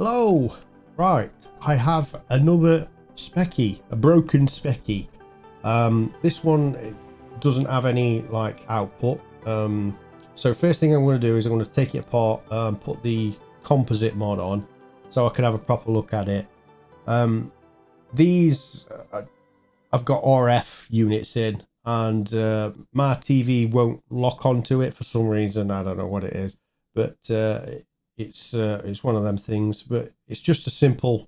Hello! Right, I have another Speccy, a broken Speccy. This one doesn't have any like output. So first thing I'm going to do is I'm going to take it apart and put the composite mod on so I can have a proper look at it. These I've got RF units in, and my TV won't lock onto it for some reason. I don't know what it is, but it's one of them things. But it's just a simple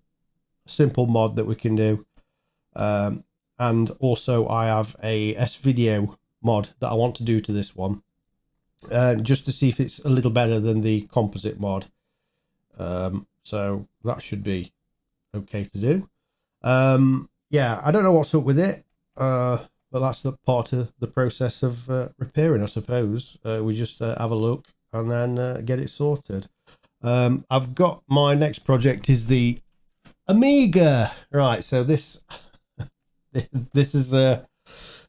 mod that we can do. And also I have a S-Video mod that I want to do to this one, just to see if it's a little better than the composite mod. So that should be okay to do. Yeah, I don't know what's up with it, but that's the part of the process of repairing, I suppose. We just have a look and then get it sorted. I've got my next project is the Amiga. Right, so this this is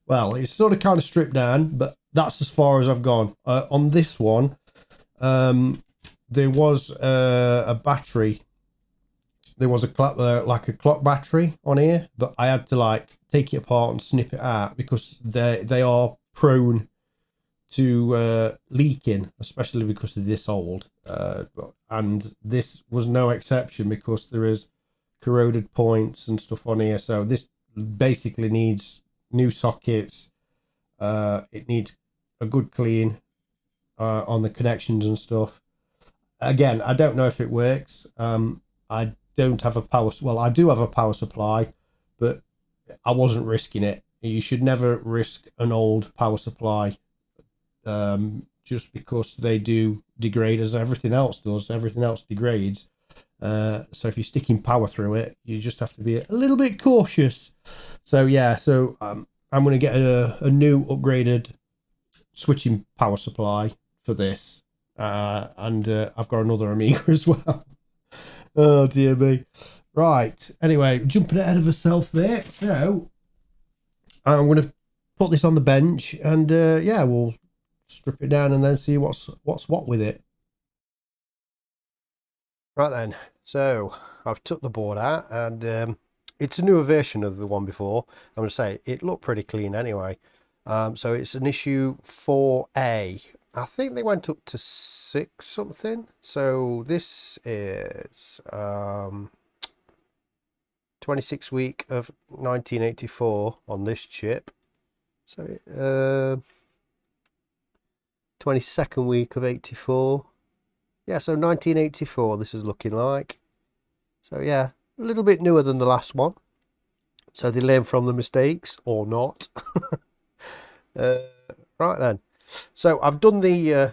well, it's sort of kind of stripped down, but that's as far as I've gone. On this one, there was a battery. There was a clock, like a clock battery on here, but I had to like take it apart and snip it out because they are prone to leaking, especially because they're this old. And this was no exception because there is corroded points and stuff on here. So this basically needs new sockets. It needs a good clean on the connections and stuff. Again, I don't know if it works. I don't have a power, well, I do have a power supply, but I wasn't risking it. You should never risk an old power supply, just because they do degrade as everything else does. Everything else degrades. So if you're sticking power through it, you just have to be a little bit cautious. So yeah, so I'm going to get a new upgraded switching power supply for this. And I've got another Amiga as well. Oh dear me. Right, anyway, jumping ahead of herself there. So I'm going to put this on the bench and yeah, we'll strip it down and then see what's what with it. Right then, so I've took the board out and it's a newer version of the one before. I'm going to say it looked pretty clean anyway. So it's an issue 4A. I think they went up to 6 something. So this is 26th week of 1984 on this chip. So 22nd week of 84. Yeah, so 1984 this is looking like. So yeah, a little bit newer than the last one. So they learn from the mistakes or not. Right then. So I've done the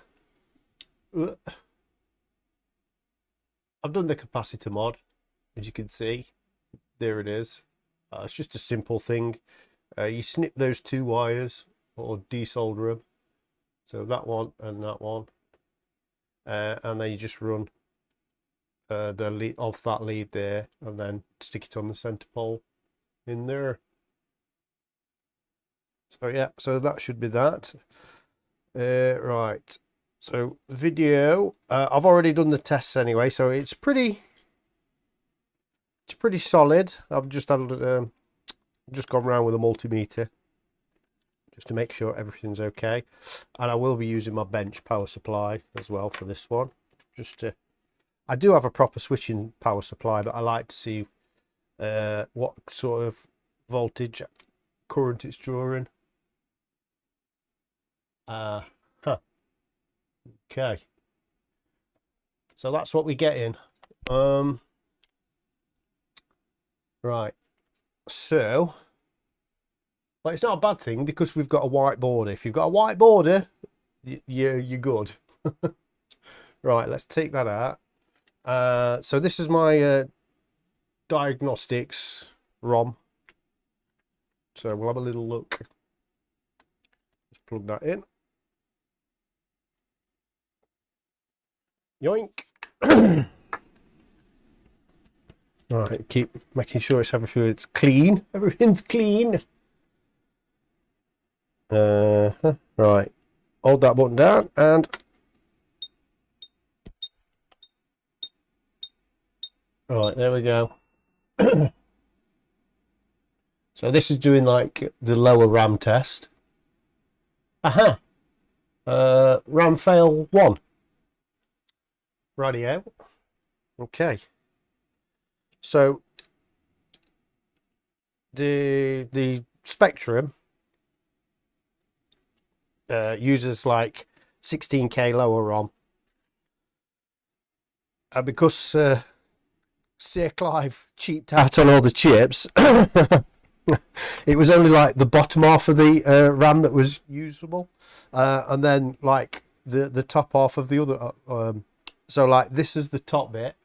capacitor mod, as you can see. There it is. It's just a simple thing. You snip those 2 wires or desolder them. So that one and that one. And then you just run the lead off that lead there and then stick it on the center pole in there. So yeah, so that should be that. Right, so video, I've already done the tests anyway, so it's pretty solid. I've just had just gone around with a multimeter just to make sure everything's okay, and I will be using my bench power supply as well for this one. I do have a proper switching power supply, but I like to see what sort of voltage current it's drawing. Okay, so that's what we get in. Right, so well, it's not a bad thing because we've got a white border. If you've got a white border, you're good. Right, let's take that out. So this is my Diagnostics ROM. So we'll have a little look. Just plug that in. Yoink. Right, keep making sure everything's clean. Everything's clean. Right, hold that button down and Right, there we go. So this is doing like the lower RAM test. Aha! RAM fail 1. Rightio. Okay. So the Spectrum uses like 16K lower ROM. And because Sir Clive cheaped out on all the chips, it was only like the bottom half of the RAM that was usable, and then like the top half of the other. So like this is the top bit.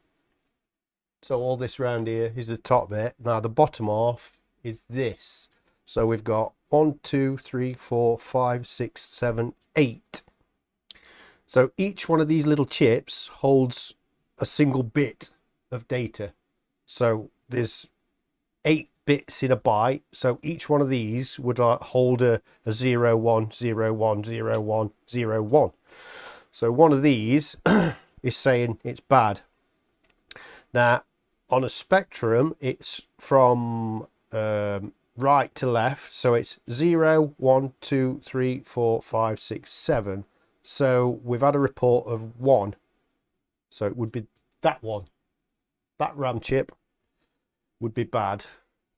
So all this round here is the top bit. Now the bottom half is this. So we've got 1, 2, 3, 4, 5, 6, 7, 8. So each one of these little chips holds a single bit of data. So there's 8 bits in a byte. So each one of these would hold a 0, 1, 0, 1, 0, 1, 0, 1. So one of these is saying it's bad. Now, on a Spectrum, it's from right to left. So it's 0, 1, 2, 3, 4, 5, 6, 7. So we've had a report of 1. So it would be that one. That RAM chip would be bad.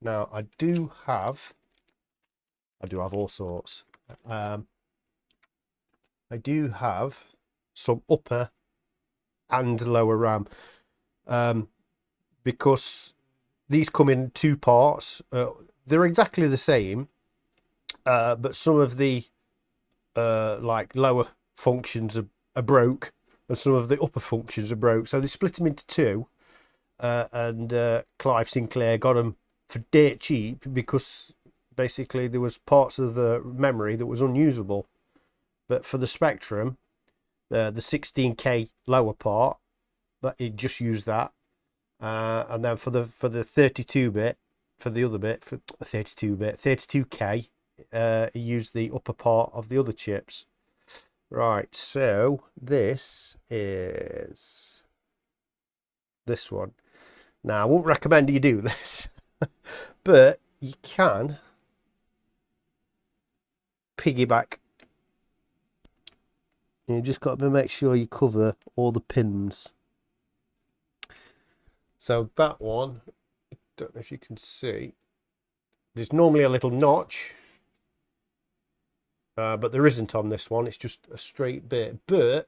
Now, I do have all sorts. I do have some upper and lower RAM. Because these come in 2 parts. They're exactly the same, but some of the like lower functions are broke, and some of the upper functions are broke. So they split them into 2, and Clive Sinclair got them for dirt cheap because basically there was parts of the memory that was unusable. But for the Spectrum, the 16K lower part, that it just used that. And then for the 32-bit, for the other bit, for 32-bit, 32K, he used the upper part of the other chips. Right, so this is this one. Now, I won't recommend you do this, but you can piggyback. You've just got to make sure you cover all the pins. So that one, I don't know if you can see, there's normally a little notch, but there isn't on this one. It's just a straight bit, but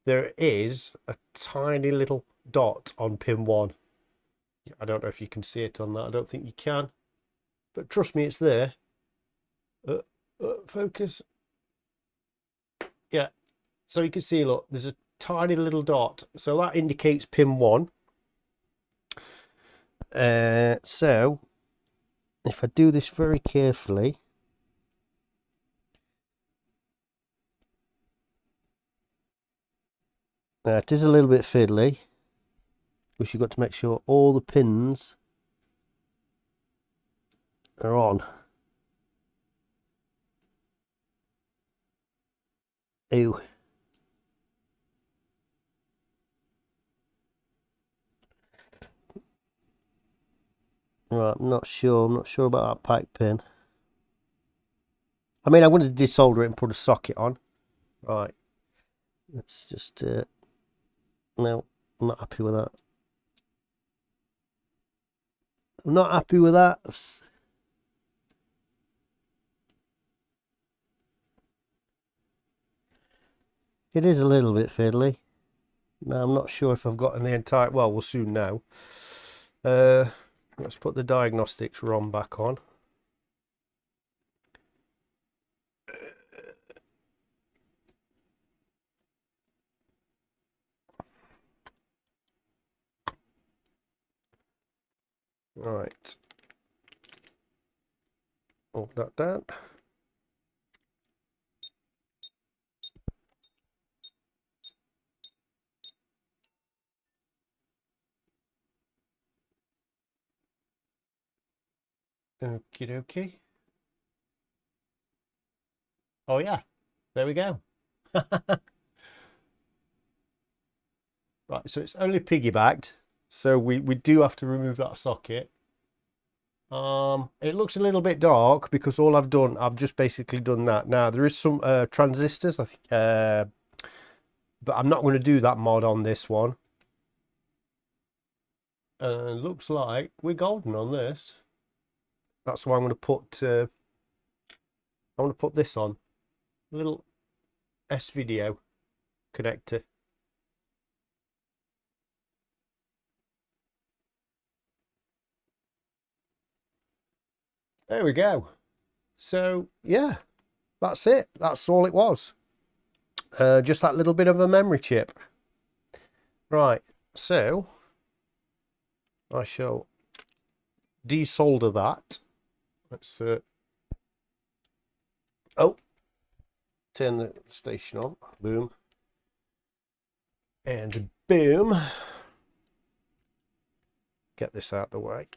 there is a tiny little dot on pin 1. I don't know if you can see it on that. I don't think you can, but trust me, it's there. Focus. Yeah, so you can see, look, there's a tiny little dot. So that indicates pin 1. So if I do this very carefully, it is a little bit fiddly, because you've got to make sure all the pins are on. Ew. Right, I'm not sure about that pipe pin. I mean, I'm going to desolder it and put a socket on. Right, let's just no, I'm not happy with that. I'm not happy with that. It is a little bit fiddly. Now, I'm not sure if I've gotten the entire, well, we'll soon know. Let's put the Diagnostics ROM back on. Right. Hold that down. Okie dokie. Oh yeah, there we go. Right, so it's only piggybacked. So we do have to remove that socket. It looks a little bit dark because all I've just basically done that. Now there is some transistors, I think, but I'm not going to do that mod on this one. Looks like we're golden on this. That's why I'm going to put. I want to put this on, a little S-video connector. There we go. So yeah, that's it. That's all it was. Just that little bit of a memory chip. Right, so I shall desolder that. Let's turn the station on. Boom. And boom. Get this out of the way.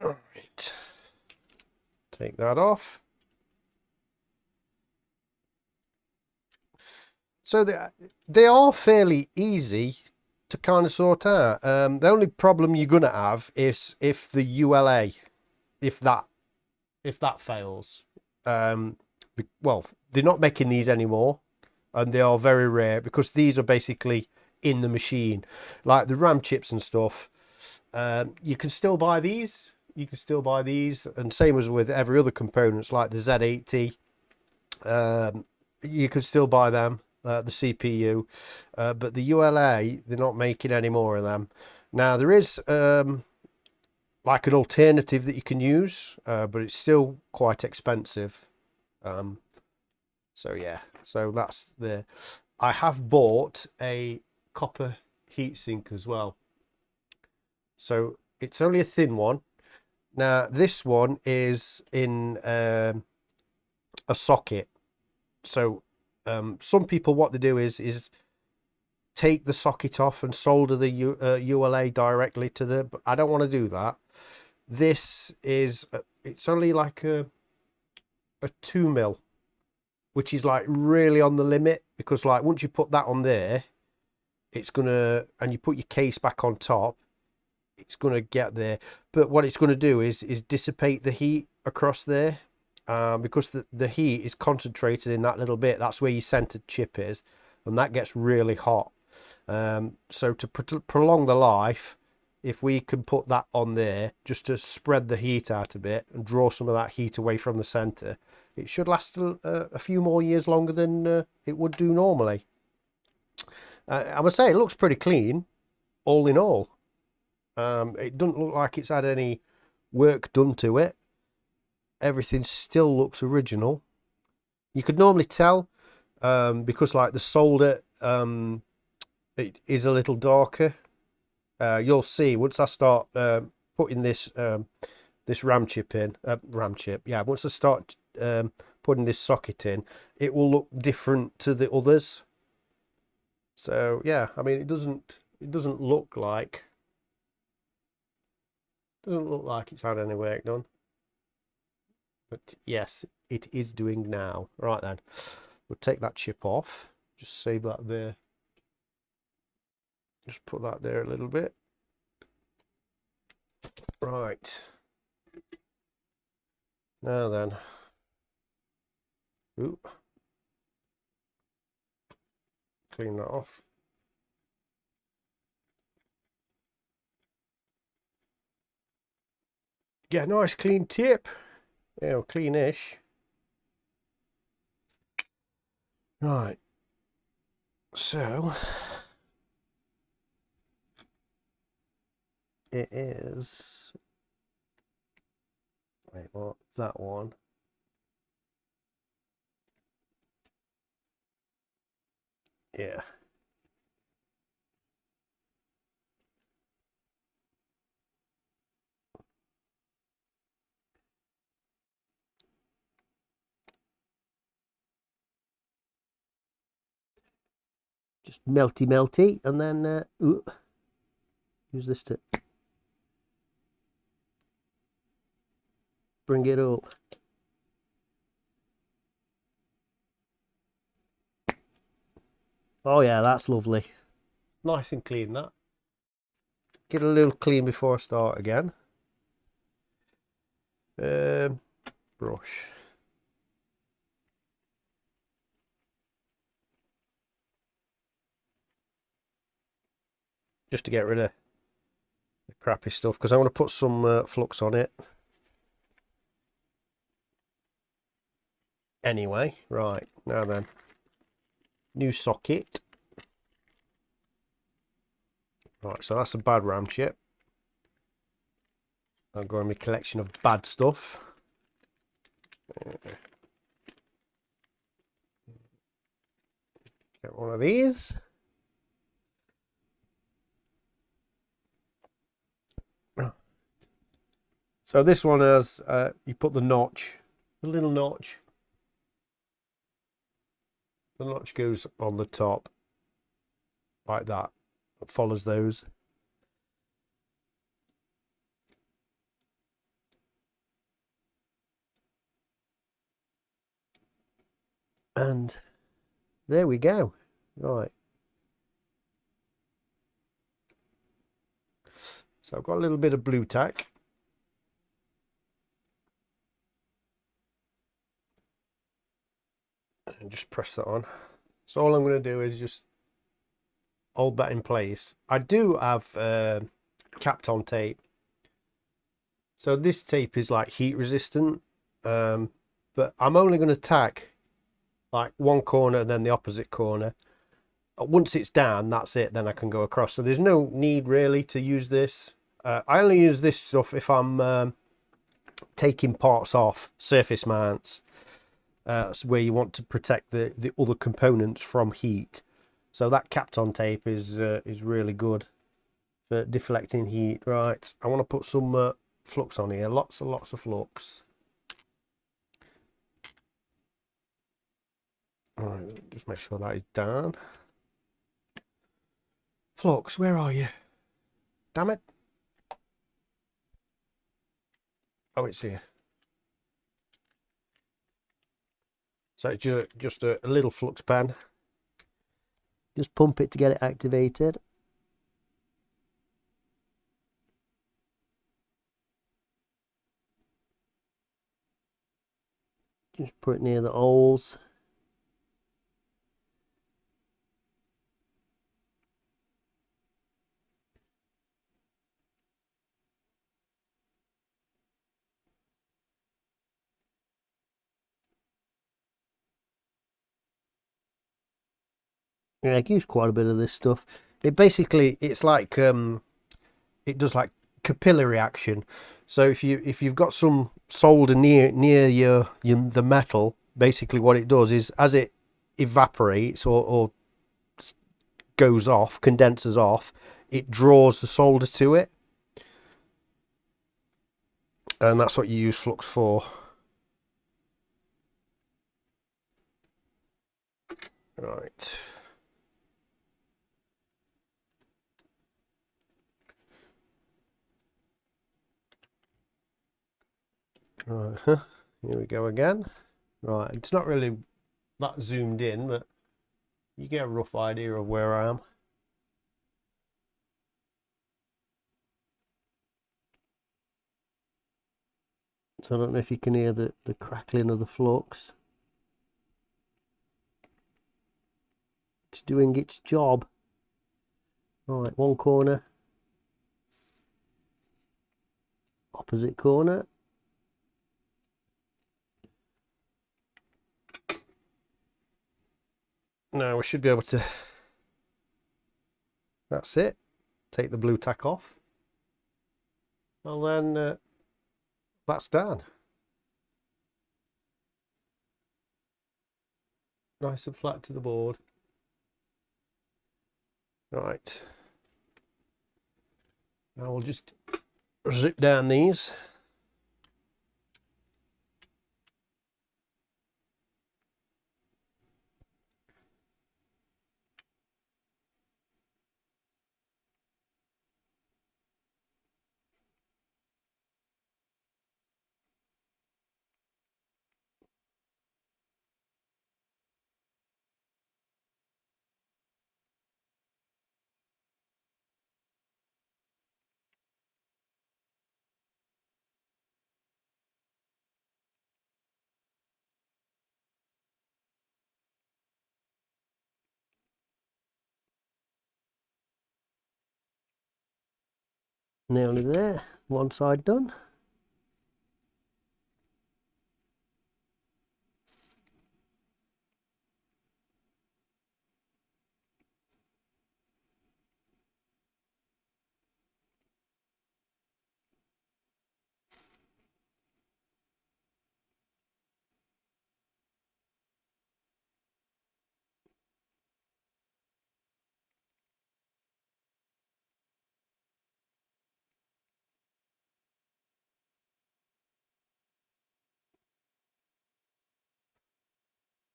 All right. Take that off. So they are fairly easy to kind of sort out. The only problem you're gonna have is if the ULA, if that fails. Well, they're not making these anymore, and they are very rare because these are basically in the machine, like the RAM chips and stuff. You can still buy these. You can still buy these, and same as with every other components like the Z80. You can still buy them. The CPU, but the ULA, they're not making any more of them. Now there is like an alternative that you can use, but it's still quite expensive. So yeah, so that's the. I have bought a copper heatsink as well. So it's only a thin one. Now this one is in a socket. So some people, what they do is take the socket off and solder the ULA directly to the. But I don't want to do that. This is it's only like a 2mm, which is like really on the limit, because like once you put that on there, it's gonna, and you put your case back on top, it's gonna get there. But what it's gonna do is dissipate the heat across there. Because the heat is concentrated in that little bit. That's where your center chip is, and that gets really hot. So to prolong the life, if we can put that on there just to spread the heat out a bit and draw some of that heat away from the center, it should last a few more years longer than it would do normally. I must say it looks pretty clean, all in all. It doesn't look like it's had any work done to it. Everything still looks original. You could normally tell because like the solder it is a little darker. You'll see once I start putting this this RAM chip in, once I start putting this socket in, it will look different to the others. So yeah, I mean it doesn't look like it's had any work done. But yes, it is doing now. Right then, we'll take that chip off. Just save that there. Just put that there a little bit. Right. Now then. Ooh. Clean that off. Get a nice clean tip. Yeah, cleanish. Right. So it is. Wait, what? That one. Yeah. Just melty, and then use this to bring it up. Oh yeah, that's lovely. Nice and clean that. Get a little clean before I start again. Brush. Just to get rid of the crappy stuff, because I want to put some flux on it. Anyway, right, now then. New socket. Right, so that's a bad RAM chip. I'll go in my collection of bad stuff. Get one of these. So this one has, you put the notch, the little notch. The notch goes on the top, like that. It follows those. And there we go. Right. So I've got a little bit of blue tack. And just press that on. So all I'm going to do is just hold that in place. I do have capped on tape. So this tape is like heat resistant. But I'm only going to tack like one corner and then the opposite corner. Once it's down, that's it, then I can go across. So there's no need really to use this. I only use this stuff if I'm taking parts off, surface mounts, where you want to protect the other components from heat. So that capped on tape is really good for deflecting heat. Right, I want to put some flux on here, lots and lots of flux. All right, just make sure that is down. Flux, where are you? Damn it. Oh, it's here. So it's just a little flux pen. Just pump it to get it activated. Just put it near the holes. Yeah, I use quite a bit of this stuff. It basically, it's like it does like capillary action. So if you've got some solder near your the metal, basically what it does is as it evaporates or goes off, condenses off, it draws the solder to it, and that's what you use flux for. Right. Right, here we go again. Right, it's not really that zoomed in, but you get a rough idea of where I am. So I don't know if you can hear the crackling of the flux. It's doing its job. Right, one corner. Opposite corner. Now we should be able to, that's it, take the blue tack off, and then that's done. Nice and flat to the board. Right, now we'll just zip down these. Nearly there. One side done.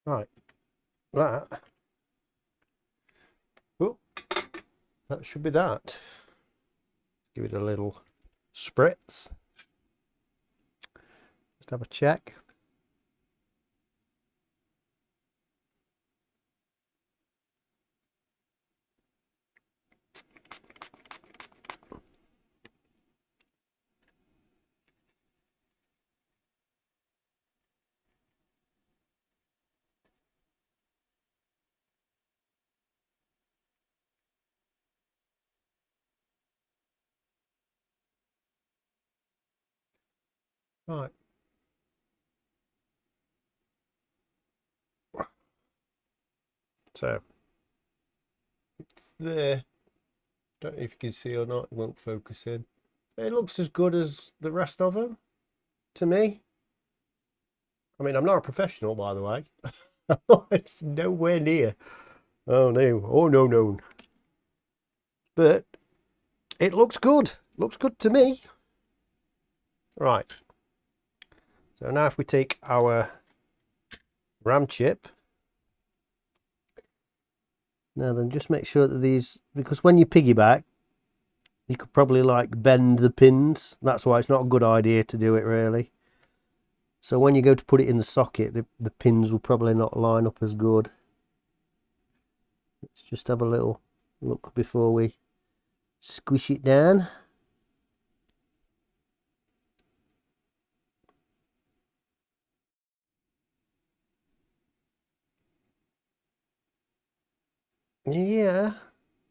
Right, that. Oh, that should be that. Give it a little spritz. Just have a check. Right. So it's there. Don't know if you can see or not. It won't focus in. It looks as good as the rest of them to me. I mean, I'm not a professional, by the way. It's nowhere near. Oh no. Oh no, no. But it looks good. Looks good to me. Right. So now if we take our RAM chip. Now then, just make sure that these, because when you piggyback, you could probably like bend the pins. That's why it's not a good idea to do it really. So when you go to put it in the socket, the pins will probably not line up as good. Let's just have a little look before we squish it down. Yeah,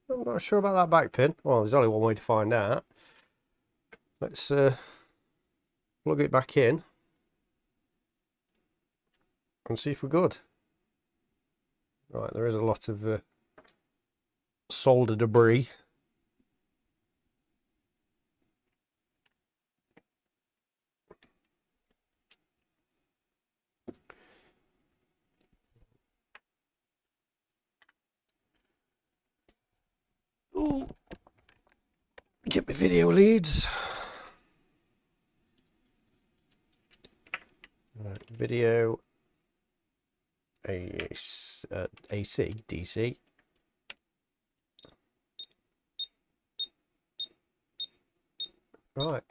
I'm not sure about that back pin. Well, there's only one way to find out. Let's plug it back in and see if we're good. Right, there is a lot of solder debris. Ooh. Get my video leads. Right, video AC, DC. Right.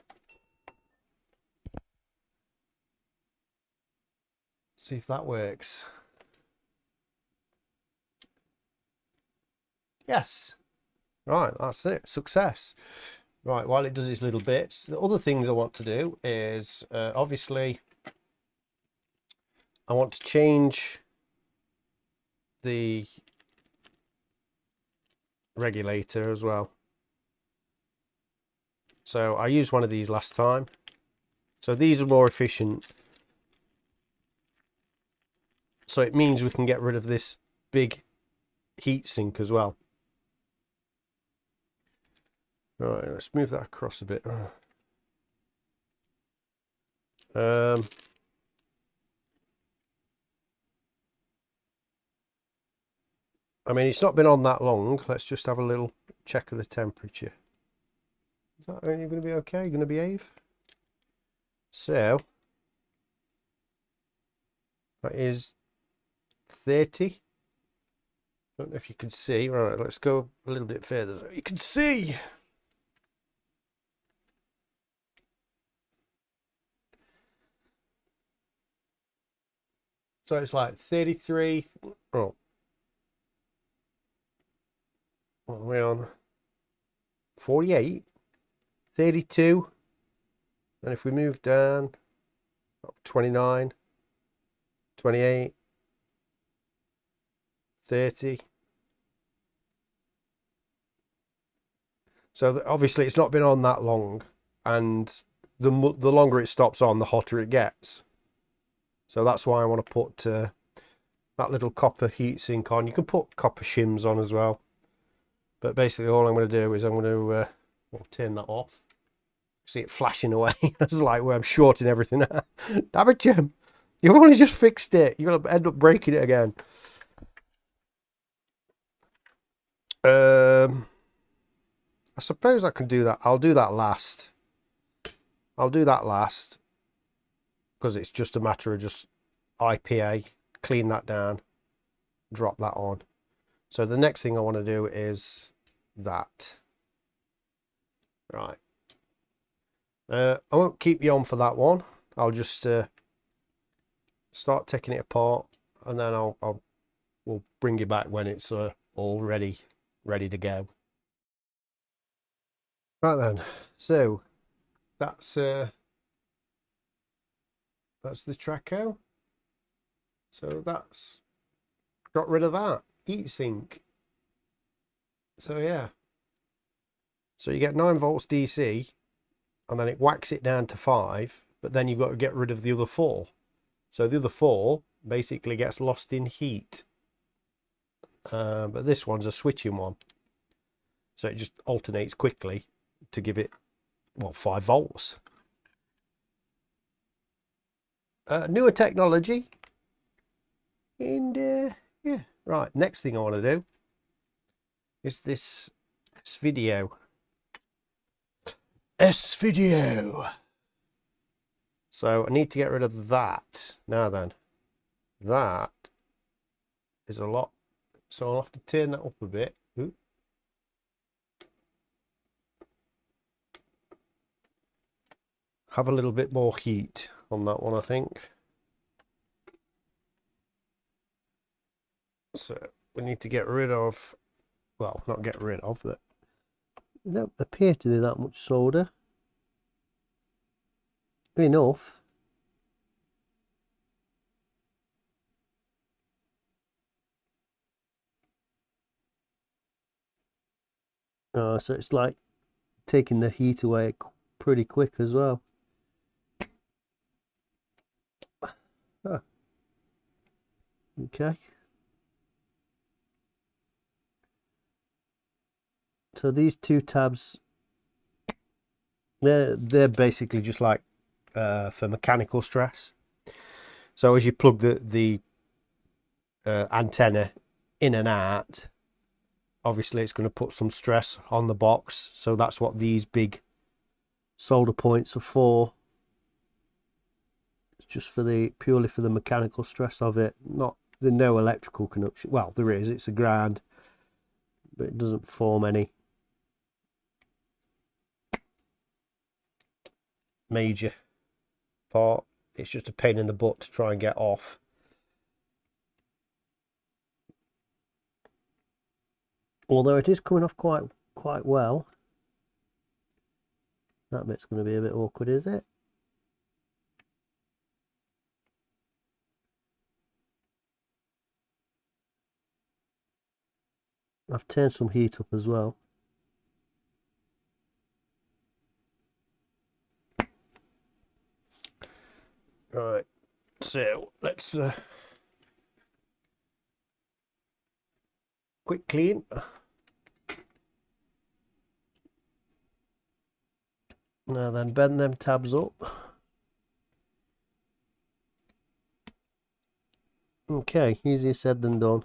See if that works. Yes. Right, that's it. Success. Right, while it does its little bits, the other things I want to do is obviously I want to change the regulator as well. So I used one of these last time. So these are more efficient. So it means we can get rid of this big heatsink as well. Right, let's move that across a bit. I mean, it's not been on that long. Let's just have a little check of the temperature. Is that going to be okay? Going to behave? So, that is 30. Don't know if you can see. Right, let's go a little bit further so you can see. So it's like 33. Oh, what are we on? 48, 32. And if we move down, 29, 28, 30. So obviously it's not been on that long, and the longer it stops on, the hotter it gets. So that's why I want to put that little copper heatsink on. You can put copper shims on as well. But basically all I'm going to do is I'm going to turn that off. See it flashing away. That's like where I'm shorting everything. Damn it, Jim. You've only just fixed it. You're going to end up breaking it again. I suppose I can do that. I'll do that last. Because it's just a matter of just IPA, clean that down, drop that on. So the next thing I want to do is that. Right. I won't keep you on for that one. I'll just start taking it apart, and then we'll bring you back when it's all ready to go. Right then, so that's the Traco. So that's got rid of that heatsink. So yeah, so you get 9 volts DC, and then it whacks it down to 5, but then you've got to get rid of the other 4. So the other 4 basically gets lost in heat. But this one's a switching one. So it just alternates quickly to give it, well, 5 volts. Newer technology. And yeah, right. Next thing I want to do is this S-Video. So I need to get rid of that. Now then, that is a lot. So I'll have to turn that up a bit. Ooh. Have a little bit more heat on that one, I think. So we need to get rid of, well, not get rid of, but there don't appear to be that much solder. Enough. So it's like taking the heat away pretty quick as well. Okay. So these 2 tabs, they're basically just like for mechanical stress. So as you plug the antenna in and out, obviously it's going to put some stress on the box. So that's what these big solder points are for. It's just for purely for the mechanical stress of it. There's no electrical connection. Well, there is. It's a ground, but it doesn't form any major part. It's just a pain in the butt to try and get off. Although it is coming off quite well. That bit's going to be a bit awkward, is it? I've turned some heat up as well. Right, so let's quick clean. Now then, bend them tabs up. Okay, easier said than done.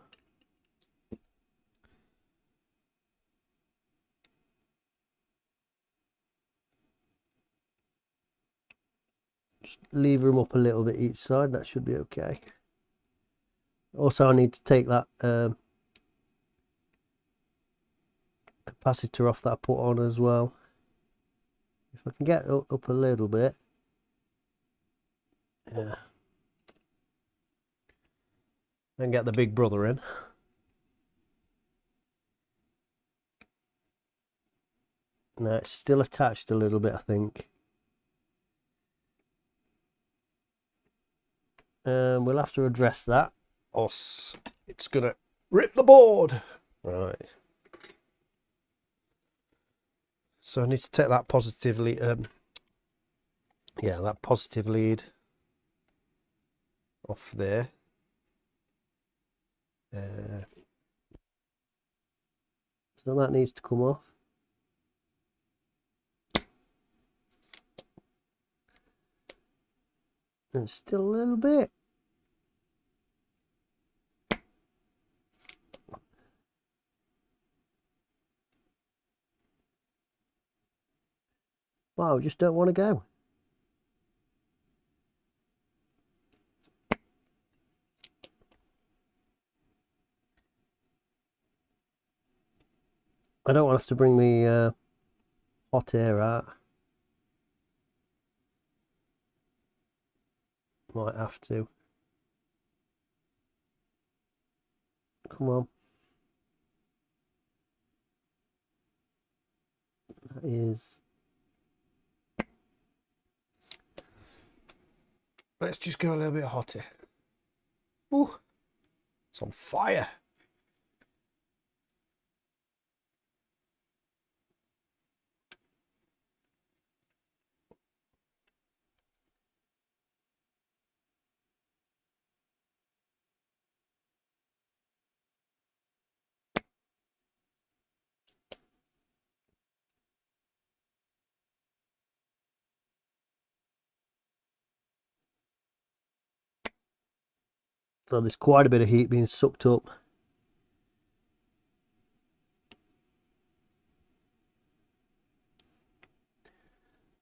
Just lever them up a little bit each side, that should be okay. Also, I need to take that capacitor off that I put on as well. If I can get up a little bit. Yeah. And get the big brother in. Now it's still attached a little bit, I think. We'll have to address that, or it's gonna rip the board. Right. So I need to take that positive lead, yeah, that positive lead off there. So that needs to come off. And still a little bit. Wow, I just don't want to go. I don't want us to bring me hot air out. Might have to. Come on. That is. Let's just go a little bit hotter. Ooh, it's on fire. So there's quite a bit of heat being sucked up.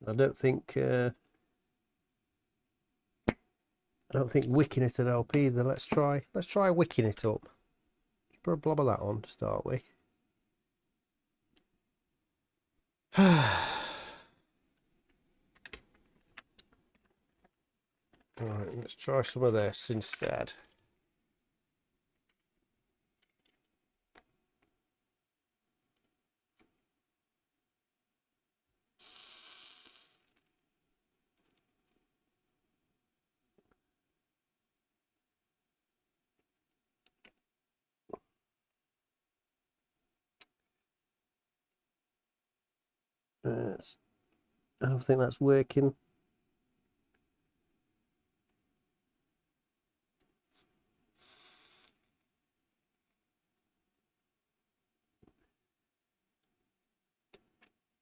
I don't think wicking it would help either. Let's try wicking it up. Just put a blob of that on to start with. Alright, let's try some of this instead. I don't think that's working.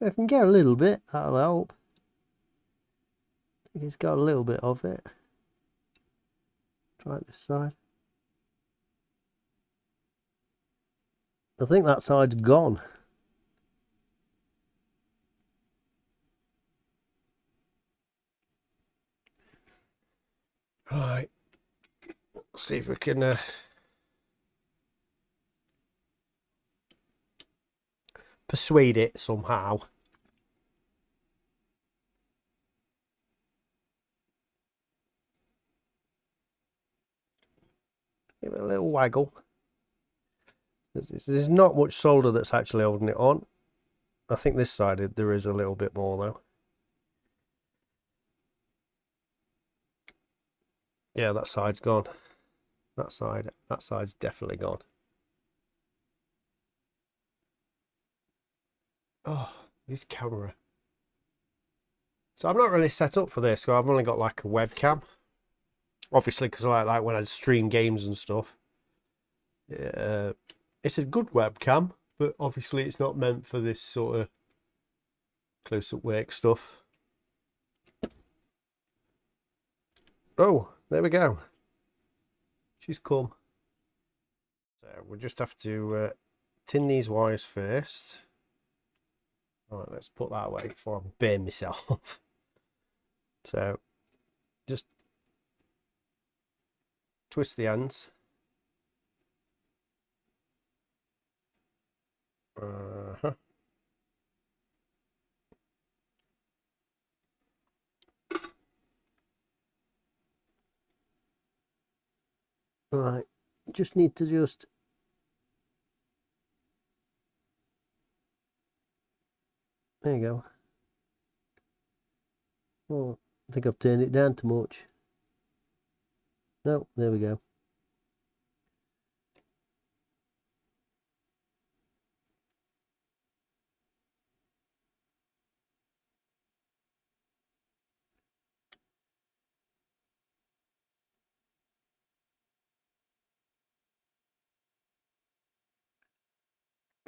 If I can get a little bit, that'll help. I think it's got a little bit of it. Try it this side. I think that side's gone. Right. Let's see if we can persuade it somehow. Give it a little waggle. There's not much solder that's actually holding it on. I think this side there is a little bit more though. Yeah, that side's gone. That side's definitely gone. Oh, this camera. So I'm not really set up for this, so I've only got like a webcam. Obviously, because I like when I stream games and stuff. It's a good webcam, but obviously it's not meant for this sort of close-up work stuff. Oh, there we go. She's come. So we'll just have to tin these wires first. All right, let's put that away before I burn myself. So just twist the ends. Right, just need to just there you go. Oh, I think I've turned it down too much. No, there we go.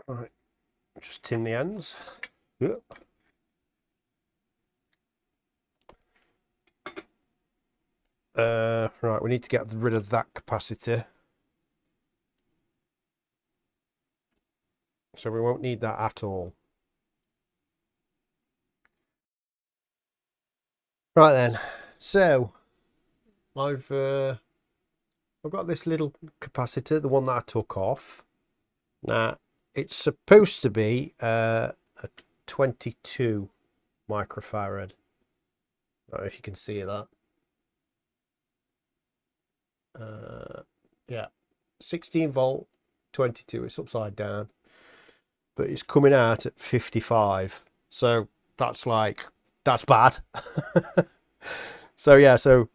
Right, just tin the ends. Yep. Right, we need to get rid of that capacitor. So we won't need that at all. Right then, so I've got this little capacitor, the one that I took off. Now it's supposed to be a 22 microfarad. I don't know if you can see that. Yeah, 16 volt, 22. It's upside down, but it's coming out at 55. So that's bad. So yeah, so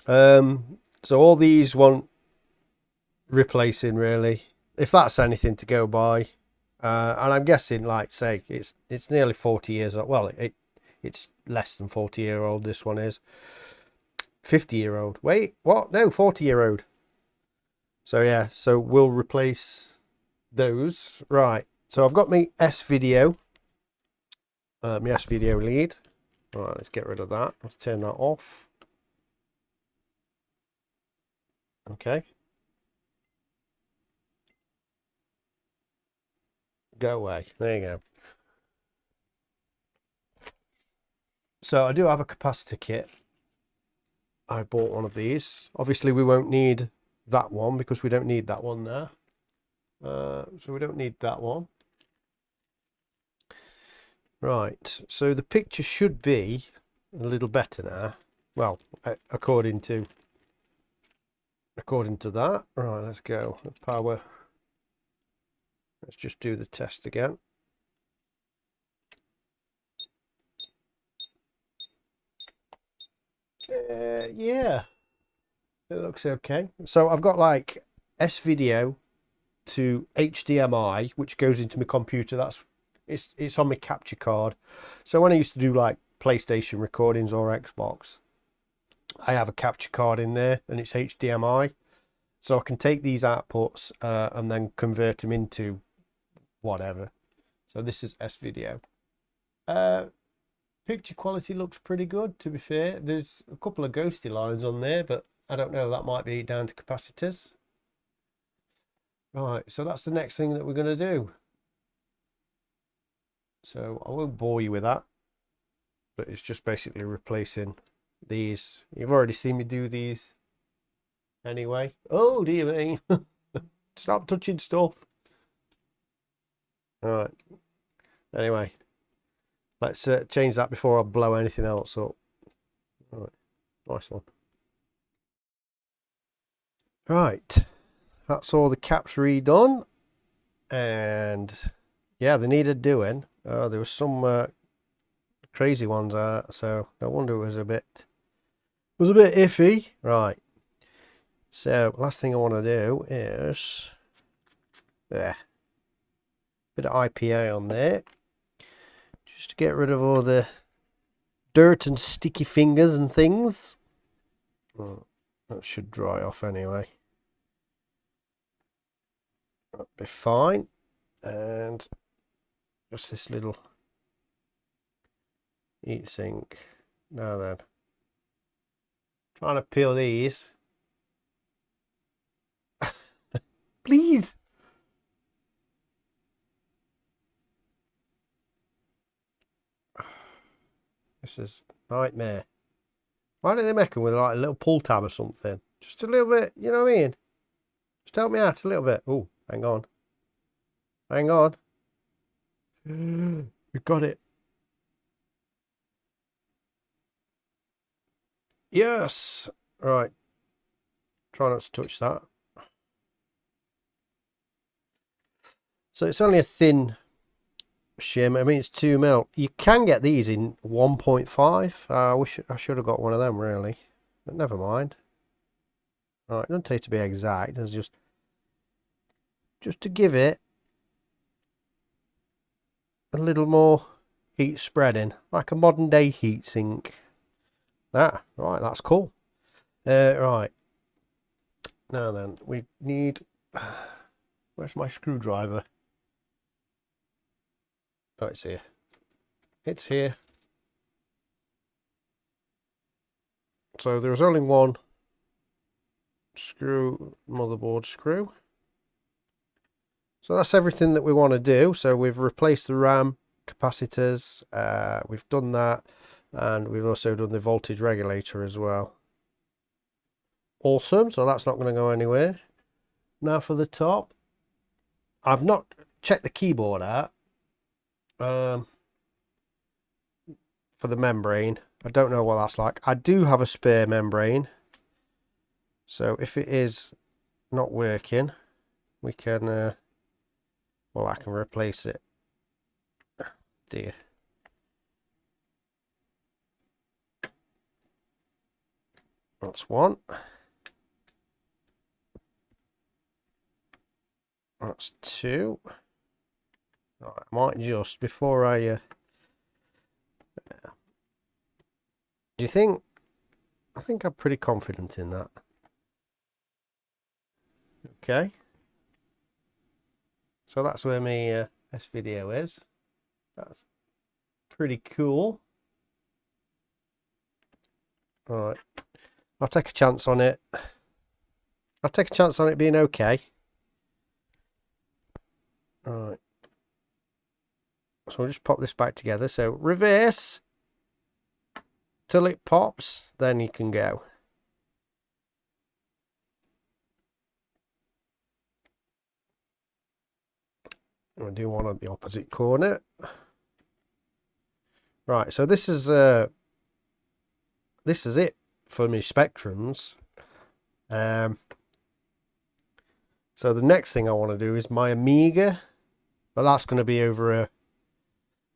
all these want replacing really, if that's anything to go by. And I'm guessing, like say, it's nearly 40 years old. Well, it's less than 40-year-old. This one is 50-year-old. Wait, what? No, 40-year-old. So yeah, so we'll replace those. Right. So I've got my S-video lead. All right, let's get rid of that. Let's turn that off. Okay. Go away. There you go. So I do have a capacitor kit. I bought one of these. Obviously, we won't need that one because we don't need that one there. So we don't need that one. Right. So the picture should be a little better now. Well, according to that. Right. Let's go. Power. Let's just do the test again. Yeah, it looks okay. So I've got like S-video to HDMI, which goes into my computer. It's on my capture card. So when I used to do like PlayStation recordings or Xbox, I have a capture card in there, and it's HDMI. So I can take these outputs and then convert them into whatever. So this is S-video. Picture quality looks pretty good, to be fair. There's a couple of ghosty lines on there, but I don't know, that might be down to capacitors. Right, so that's the next thing that we're going to do. So I won't bore you with that, but it's just basically replacing these. You've already seen me do these anyway. Oh dear me. Stop touching stuff. All right. Anyway, let's change that before I blow anything else up. All right. Nice one. Right. That's all the caps redone. And yeah, they needed doing. There was some crazy ones out, so no wonder it was a bit iffy. Right. So last thing I want to do is bit of IPA on there, just to get rid of all the dirt and sticky fingers and things. Oh, that should dry off anyway. That'll be fine. And just this little heat sink. Now then, trying to peel these. Please. This is nightmare. Why don't they make them with like a little pull tab or something? Just a little bit, you know what I mean? Just help me out a little bit. Oh, hang on. Hang on. We've got it. Yes. Right. Try not to touch that. So it's only a thin shim. I mean, it's 2mm. You can get these in 1.5. I wish I should have got one of them, really. But never mind. Right, it doesn't take to be exact. It's just to give it a little more heat spreading, like a modern day heat sink. Right, that's cool. Right. Now then, we need... Where's my screwdriver? Oh, it's here. It's here. So there's only one screw, motherboard screw. So that's everything that we want to do. So we've replaced the RAM, capacitors, we've done that, and we've also done the voltage regulator as well. Awesome, so that's not going to go anywhere. Now for the top, I've not checked the keyboard out for the membrane. I don't know what that's like. I do have a spare membrane, so if it is not working, we can well, I can replace it. Dear. That's one. That's two. Right, I might just, before I... do you think... I think I'm pretty confident in that. Okay. So that's where my S video is. That's pretty cool. Alright. I'll take a chance on it. I'll take a chance on it being okay. Alright. So we'll just pop this back together. So reverse till it pops, then you can go. We'll do one at the opposite corner. Right, so this is it for my spectrums. So the next thing I want to do is my Amiga, but that's going to be over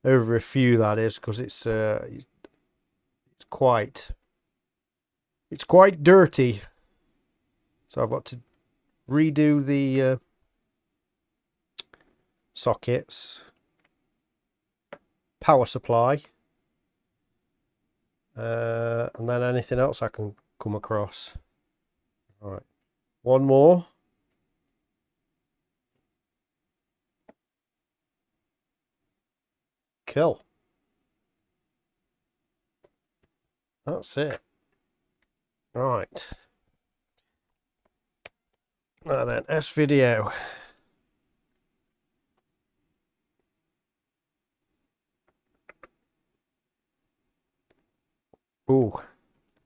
a few, that is, because it's quite dirty. So I've got to redo the sockets, power supply, and then anything else I can come across. All right, one more. Cool. That's it. Right. Now then, S video. Ooh.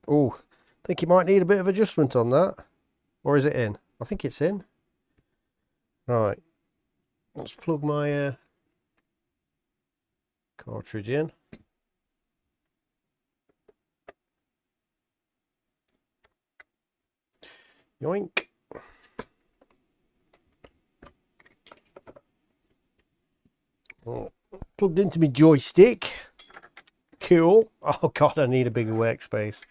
Ooh. I think you might need a bit of adjustment on that. Or is it in? I think it's in. Right. Let's plug my cartridge in. Yoink. Oh, plugged into my joystick. Cool. Oh god, I need a bigger workspace.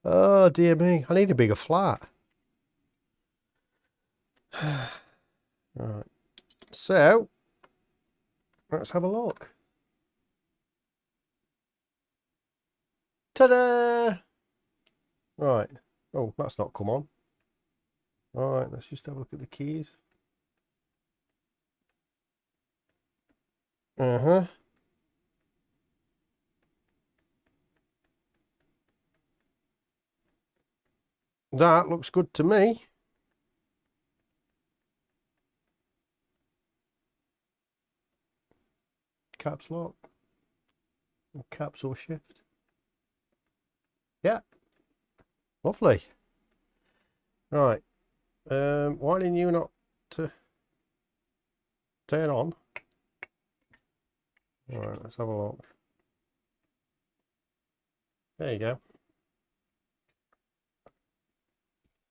Oh dear me, I need a bigger flat. Right. So let's have a look. Ta-da! Right. Oh, that's not come on. Alright, let's just have a look at the keys. Uh-huh. That looks good to me. Caps lock. Caps or shift. Yeah. Lovely. Right. Why didn't you not turn on? Alright, let's have a look. There you go.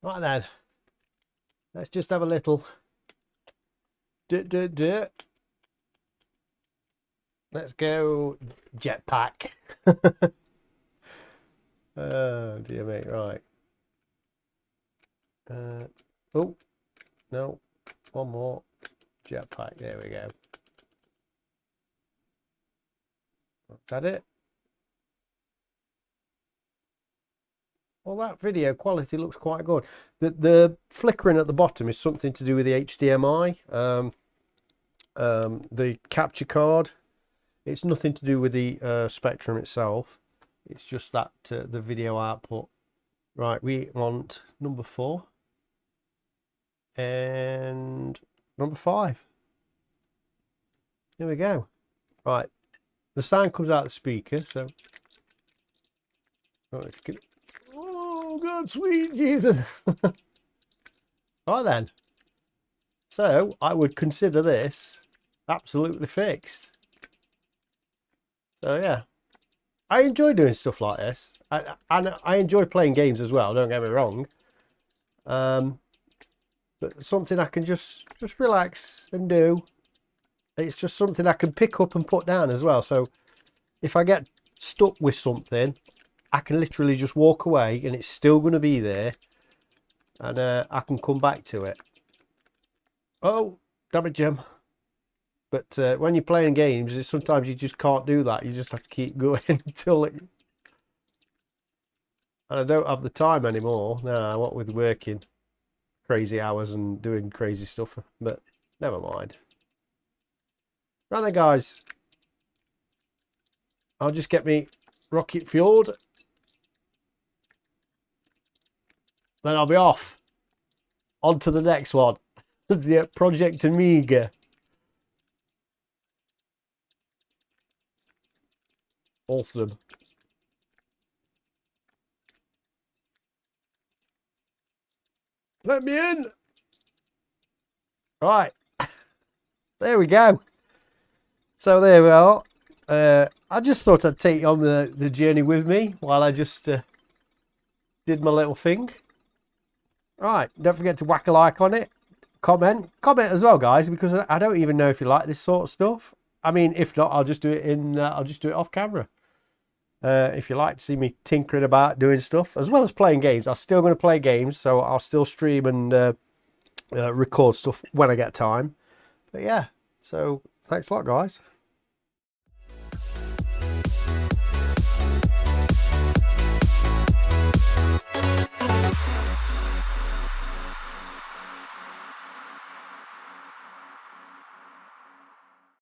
Right then. Let's just have a little Let's go jetpack. Oh dear me, right. Oh no, one more jetpack. There we go. Is that it? Well, that video quality looks quite good. The flickering at the bottom is something to do with the HDMI, the capture card. It's nothing to do with the spectrum itself. It's just that the video output. Right, we want number 4 and number 5. Here we go. Right, the sound comes out of the speaker, so. Oh, God, sweet Jesus. Right then. So I would consider this absolutely fixed. So yeah, I enjoy doing stuff like this. I enjoy playing games as well. Don't get me wrong. But something I can just relax and do. It's just something I can pick up and put down as well. So if I get stuck with something, I can literally just walk away and it's still going to be there, and I can come back to it. Oh, damn it, Jim. But when you're playing games, sometimes you just can't do that. You just have to keep going until it... And I don't have the time anymore. No, what with working crazy hours and doing crazy stuff. But never mind. Right then, guys. I'll just get me rocket fueled. Then I'll be off. On to the next one. The Project Amiga. Awesome. Let me in. Right. There we go. So there we are. I just thought I'd take you on the journey with me while I just did my little thing. Right. Don't forget to whack a like on it. Comment as well, guys, because I don't even know if you like this sort of stuff. I mean, if not, I'll just do it off camera. If you like to see me tinkering about doing stuff as well as playing games, I'm still going to play games, so I'll still stream and record stuff when I get time. But yeah, so thanks a lot, guys.